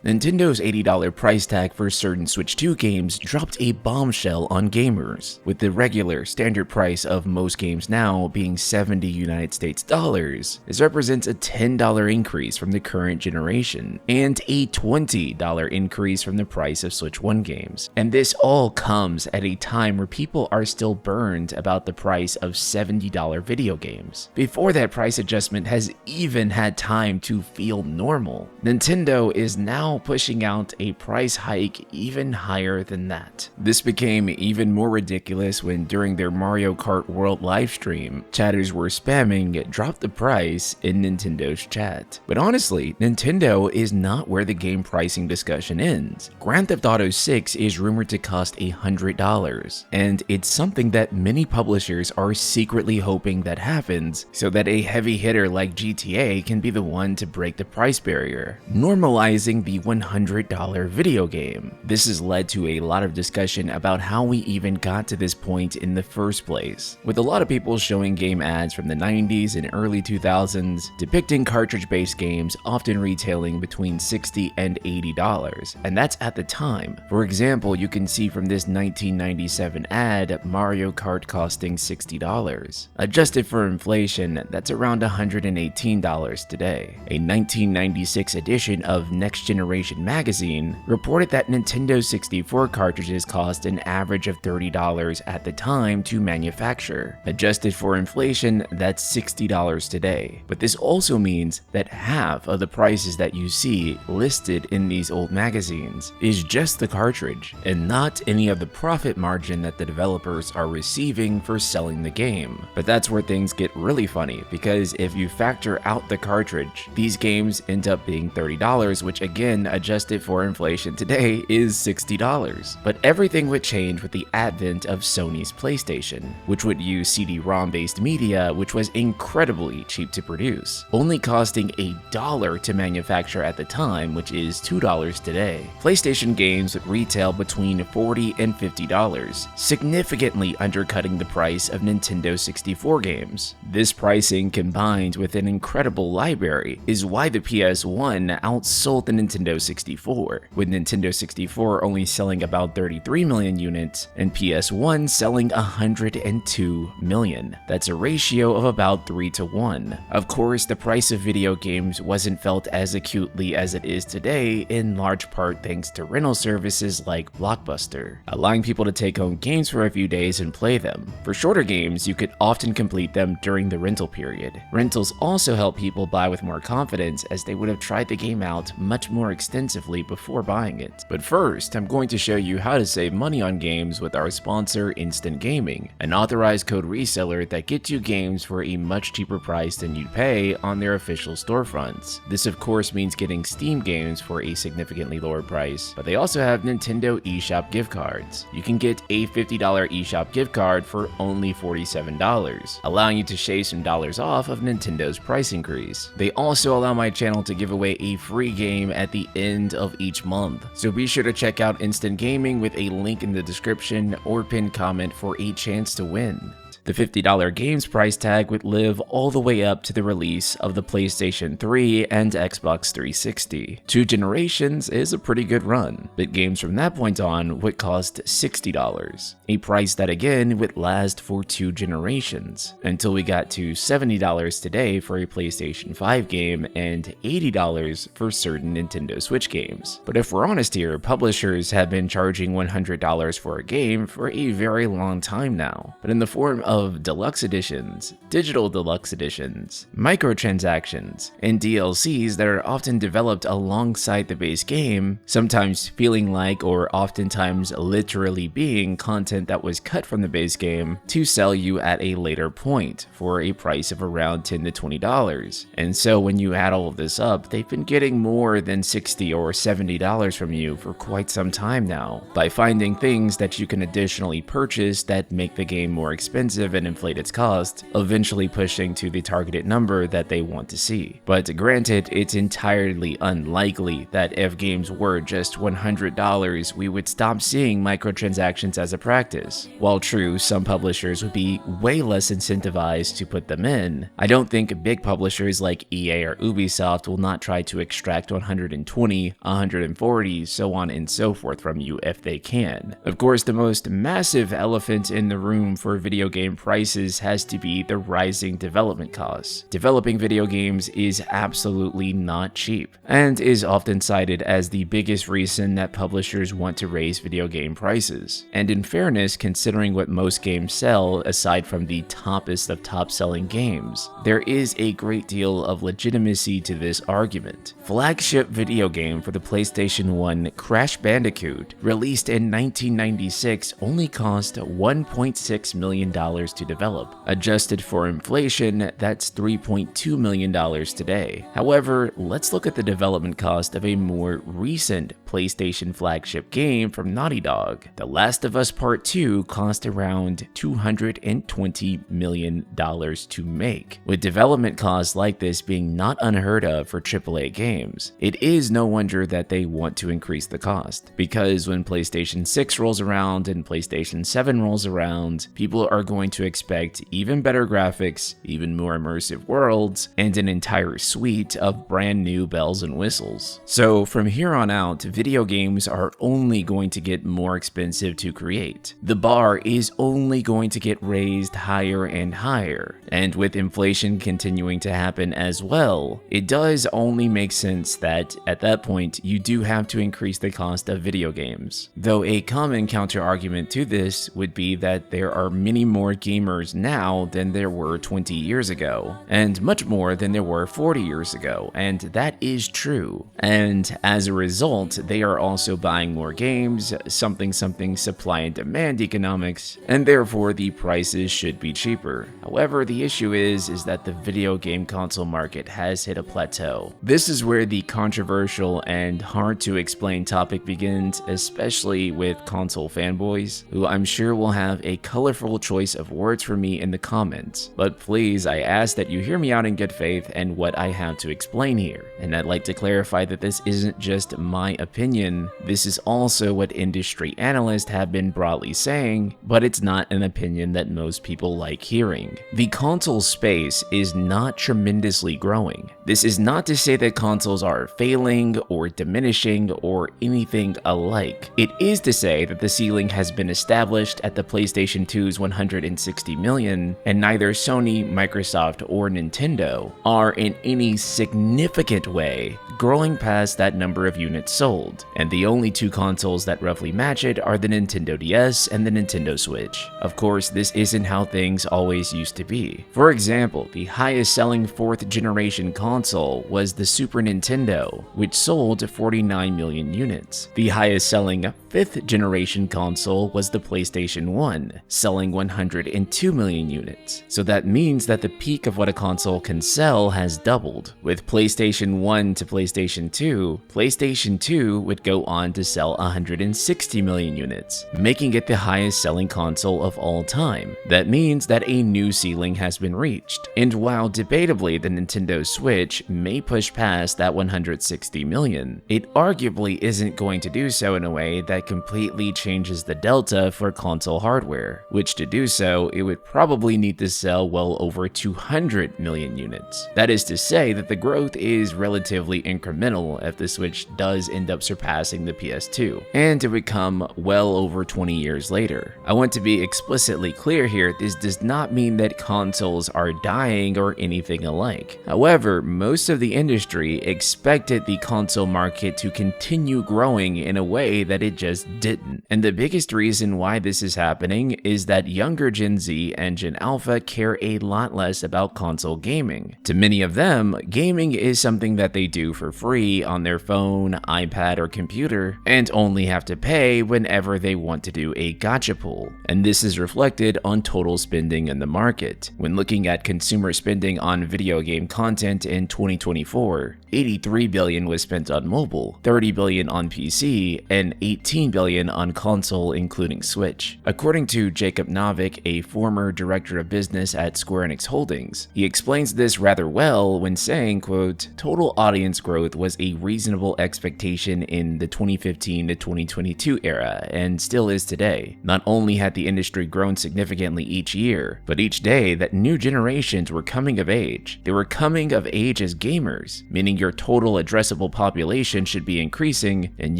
Nintendo's $80 price tag for certain Switch 2 games dropped a bombshell on gamers, with the regular standard price of most games now being $70 United States dollars. This represents a $10 increase from the current generation, and a $20 increase from the price of Switch 1 games. And this all comes at a time where people are still burned about the price of $70 video games, before that price adjustment has even had time to feel normal. Nintendo is now pushing out a price hike even higher than that. This became even more ridiculous when during their Mario Kart World livestream, chatters were spamming "drop the price" in Nintendo's chat. But honestly, Nintendo is not where the game pricing discussion ends. Grand Theft Auto 6 is rumored to cost $100, and it's something that many publishers are secretly hoping that happens so that a heavy hitter like GTA can be the one to break the price barrier, normalizing the $100 video game. This has led to a lot of discussion about how we even got to this point in the first place, with a lot of people showing game ads from the 90s and early 2000s depicting cartridge-based games often retailing between $60 and $80, and that's at the time. For example, you can see from this 1997 ad Mario Kart costing $60. Adjusted for inflation, that's around $118 today. A 1996 edition of Next Generation magazine reported that Nintendo 64 cartridges cost an average of $30 at the time to manufacture. Adjusted for inflation, that's $60 today. But this also means that half of the prices that you see listed in these old magazines is just the cartridge, and not any of the profit margin that the developers are receiving for selling the game. But that's where things get really funny, because if you factor out the cartridge, these games end up being $30, which again, adjusted for inflation today, is $60. But everything would change with the advent of Sony's PlayStation, which would use CD-ROM based media, which was incredibly cheap to produce, only costing $1 to manufacture at the time, which is $2 today. PlayStation games would retail between $40 and $50, significantly undercutting the price of Nintendo 64 games. This pricing, combined with an incredible library, is why the PS1 outsold the Nintendo 64, with Nintendo 64 only selling about 33 million units and PS1 selling 102 million. That's a ratio of about 3 to 1. Of course, the price of video games wasn't felt as acutely as it is today, in large part thanks to rental services like Blockbuster, allowing people to take home games for a few days and play them. For shorter games, you could often complete them during the rental period. Rentals also help people buy with more confidence, as they would have tried the game out much more extensively before buying it. But first, I'm going to show you how to save money on games with our sponsor Instant Gaming, an authorized code reseller that gets you games for a much cheaper price than you'd pay on their official storefronts. This of course means getting Steam games for a significantly lower price, but they also have Nintendo eShop gift cards. You can get a $50 eShop gift card for only $47, allowing you to shave some dollars off of Nintendo's price increase. They also allow my channel to give away a free game at the end of each month, so be sure to check out Instant Gaming with a link in the description or pinned comment for a chance to win. The $50 games price tag would live all the way up to the release of the PlayStation 3 and Xbox 360. 2 generations is a pretty good run, but games from that point on would cost $60, a price that again would last for 2 generations, until we got to $70 today for a PlayStation 5 game and $80 for certain Nintendo Switch games. But if we're honest here, publishers have been charging $100 for a game for a very long time now, but in the form of deluxe editions, digital deluxe editions, microtransactions, and DLCs that are often developed alongside the base game, sometimes feeling like, or oftentimes literally being, content that was cut from the base game to sell you at a later point for a price of around $10 to $20. And so when you add all of this up, they've been getting more than $60 or $70 from you for quite some time now, by finding things that you can additionally purchase that make the game more expensive aggressive and inflate its cost, eventually pushing to the targeted number that they want to see. But granted, it's entirely unlikely that if games were just $100, we would stop seeing microtransactions as a practice. While true, some publishers would be way less incentivized to put them in, I don't think big publishers like EA or Ubisoft will not try to extract 120, 140, so on and so forth from you if they can. Of course, the most massive elephant in the room for video game prices has to be the rising development costs. Developing video games is absolutely not cheap, and is often cited as the biggest reason that publishers want to raise video game prices. And in fairness, considering what most games sell, aside from the toppest of top-selling games, there is a great deal of legitimacy to this argument. Flagship video game for the PlayStation 1, Crash Bandicoot, released in 1996, only cost $1.6 million to develop. Adjusted for inflation, that's $3.2 million today. However, let's look at the development cost of a more recent PlayStation flagship game from Naughty Dog. The Last of Us Part 2 cost around $220 million to make, with development costs like this being not unheard of for AAA games. It is no wonder that they want to increase the cost, because when PlayStation 6 rolls around and PlayStation 7 rolls around, people are going to expect even better graphics, even more immersive worlds, and an entire suite of brand new bells and whistles. So from here on out, video games are only going to get more expensive to create. The bar is only going to get raised higher and higher, and with inflation continuing to happen as well, it does only make sense that at that point you do have to increase the cost of video games. Though a common counter-argument to this would be that there are many more gamers now than there were 20 years ago, and much more than there were 40 years ago, and that is true. And as a result, they are also buying more games, something supply and demand economics, and therefore the prices should be cheaper. However, the issue is that the video game console market has hit a plateau. This is where the controversial and hard to explain topic begins, especially with console fanboys, who I'm sure will have a colorful choice of words for me in the comments. But please, I ask that you hear me out in good faith and what I have to explain here. And I'd like to clarify that this isn't just my opinion, this is also what industry analysts have been broadly saying, but it's not an opinion that most people like hearing. The console space is not tremendously growing. This is not to say that consoles are failing or diminishing or anything alike. It is to say that the ceiling has been established at the PlayStation 2's 160 million, and neither Sony, Microsoft, or Nintendo are in any significant way growing past that number of units sold, and the only two consoles that roughly match it are the Nintendo DS and the Nintendo Switch. Of course, this isn't how things always used to be. For example, the highest selling 4th generation console was the Super Nintendo, which sold 49 million units. The highest selling 5th generation console was the PlayStation 1, selling 102 million units. So that means that the peak of what a console can sell has doubled. With PlayStation 1 to PlayStation 2, PlayStation 2 would go on to sell 160 million units, making it the highest selling console of all time. That means that a new ceiling has been reached. And while debatably the Nintendo Switch may push past that 160 million, it arguably isn't going to do so in a way that completely changes the delta for console hardware, which to do so, it would probably need to sell well over 200 million units. That is to say that the growth is relatively incremental if the Switch does end up surpassing the PS2, and it would come well over 20 years later. I want to be explicitly clear here, this does not mean that consoles are dying or anything alike. However, most of the industry expected the console market to continue growing in a way that it just didn't. And the biggest reason why this is happening is that younger Gen Z and Gen Alpha care a lot less about console gaming. To many of them, gaming is something that they do for free on their phone, iPad, or computer, and only have to pay whenever they want to do a gacha pull. And this is reflected on total spending in the market. When looking at consumer spending on video game content in 2024, $83 billion was spent on mobile, $30 billion on PC, and $18 billion on console including Switch. According to Jacob Novick, a former director of business at Square Enix Holdings, he explains this rather well when saying, quote, "Total audience growth was a reasonable expectation in the 2015 to 2022 era and still is today. Not only had the industry grown significantly each year, but each day that new generations were coming of age. They were coming of age as gamers, meaning your total addressable population should be increasing and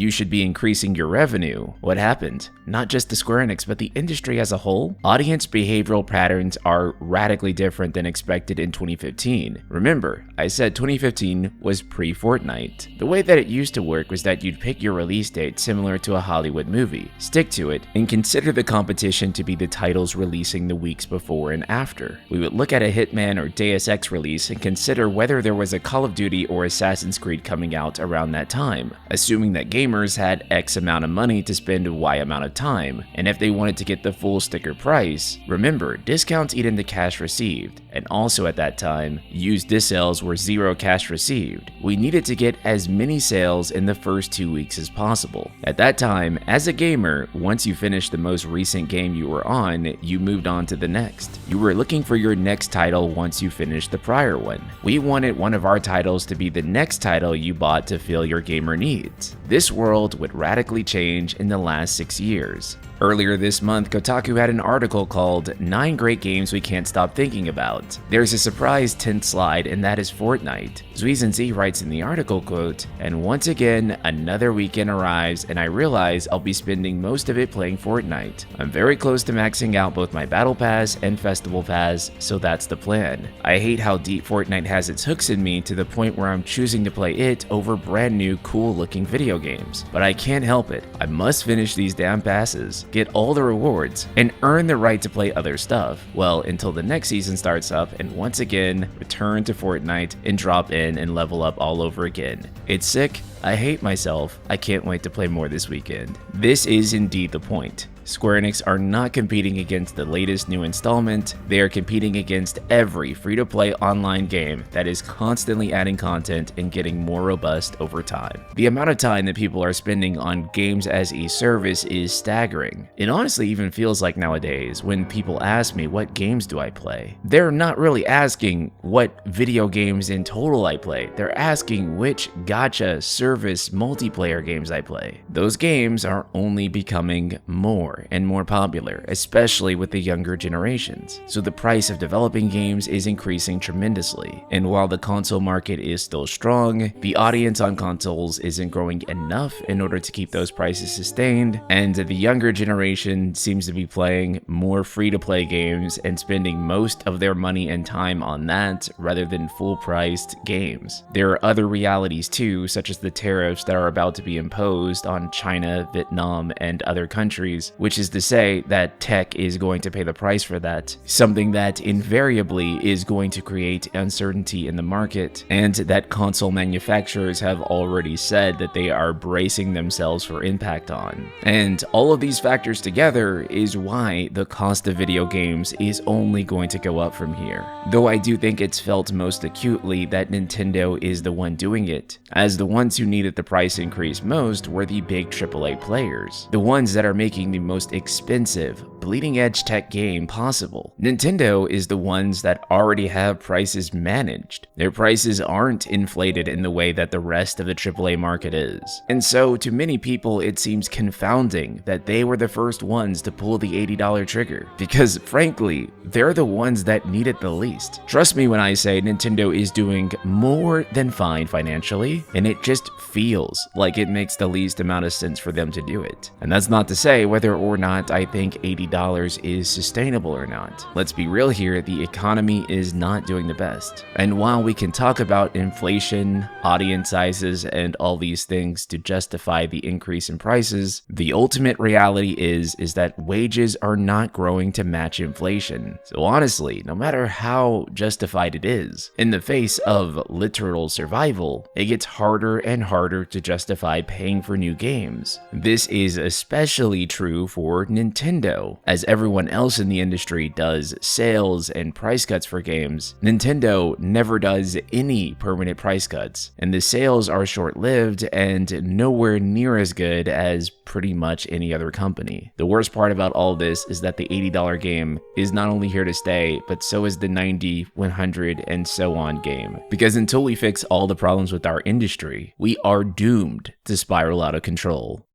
you should be increasing your revenue. What happened? Not just the Square Enix, but the industry as a whole? Audience behavioral patterns are radically different than expected in 2015. Remember, I said 2015 was pre-Fortnite. The way that it used to work was that you'd pick your release date similar to a Hollywood movie, stick to it, and consider the competition to be the titles releasing the weeks before and after. We would look at a Hitman or Deus Ex release and consider whether there was a Call of Duty or Assassin's Creed coming out around that time, assuming that gamers had X amount of money to spend Y amount of time, and if they wanted to get the full sticker price. Remember, discounts eat into cash received, and also at that time, used disc sales were zero cash received. We needed to get as many sales in the first 2 weeks as possible. At that time, as a gamer, once you finished the most recent game you were on, you moved on to the next. You were looking for your next title once you finished the prior one. We wanted one of our titles to be the next title you bought to fill your gamer needs. This world would radically change in the last 6 years. Earlier this month, Kotaku had an article called 9 Great Games We Can't Stop Thinking About. There's a surprise 10th slide, and that is Fortnite. Zuizenzi writes in the article, quote, "And once again, another weekend arrives and I realize I'll be spending most of it playing Fortnite. I'm very close to maxing out both my Battle Pass and Festival Pass, so that's the plan. I hate how deep Fortnite has its hooks in me to the point where I'm choosing to play it over brand new cool looking video games. But I can't help it. I must finish these damn passes, get all the rewards, and earn the right to play other stuff. Well, until the next season starts up and once again, return to Fortnite and drop in and level up all over again. It's sick. I hate myself. I can't wait to play more this weekend." This is indeed the point. Square Enix are not competing against the latest new installment, they are competing against every free-to-play online game that is constantly adding content and getting more robust over time. The amount of time that people are spending on games as a service is staggering. It honestly even feels like nowadays when people ask me what games do I play, they're not really asking what video games in total I play, they're asking which gacha service multiplayer games I play. Those games are only becoming more and more popular, especially with the younger generations. So the price of developing games is increasing tremendously. And while the console market is still strong, the audience on consoles isn't growing enough in order to keep those prices sustained, and the younger generation seems to be playing more free-to-play games and spending most of their money and time on that rather than full-priced games. There are other realities too, such as the tariffs that are about to be imposed on China, Vietnam, and other countries, which is to say that tech is going to pay the price for that, something that invariably is going to create uncertainty in the market, and that console manufacturers have already said that they are bracing themselves for impact on. And all of these factors together is why the cost of video games is only going to go up from here. Though I do think it's felt most acutely that Nintendo is the one doing it, as the ones who needed the price increase most were the big AAA players, the ones that are making the most expensive, bleeding-edge tech game possible. Nintendo is the ones that already have prices managed. Their prices aren't inflated in the way that the rest of the AAA market is. And so, to many people, it seems confounding that they were the first ones to pull the $80 trigger, because frankly, they're the ones that need it the least. Trust me when I say Nintendo is doing more than fine financially, and it just feels like it makes the least amount of sense for them to do it. And that's not to say whether or not I think $80 is sustainable or not. Let's be real here, the economy is not doing the best. And while we can talk about inflation, audience sizes, and all these things to justify the increase in prices, the ultimate reality is that wages are not growing to match inflation. So honestly, no matter how justified it is, in the face of literal survival, it gets harder and harder to justify paying for new games. This is especially true for Nintendo. As everyone else in the industry does sales and price cuts for games, Nintendo never does any permanent price cuts, and the sales are short-lived and nowhere near as good as pretty much any other company. The worst part about all this is that the $80 game is not only here to stay, but so is the $90, $100, and so on game. Because until we fix all the problems with our industry, we are doomed to spiral out of control.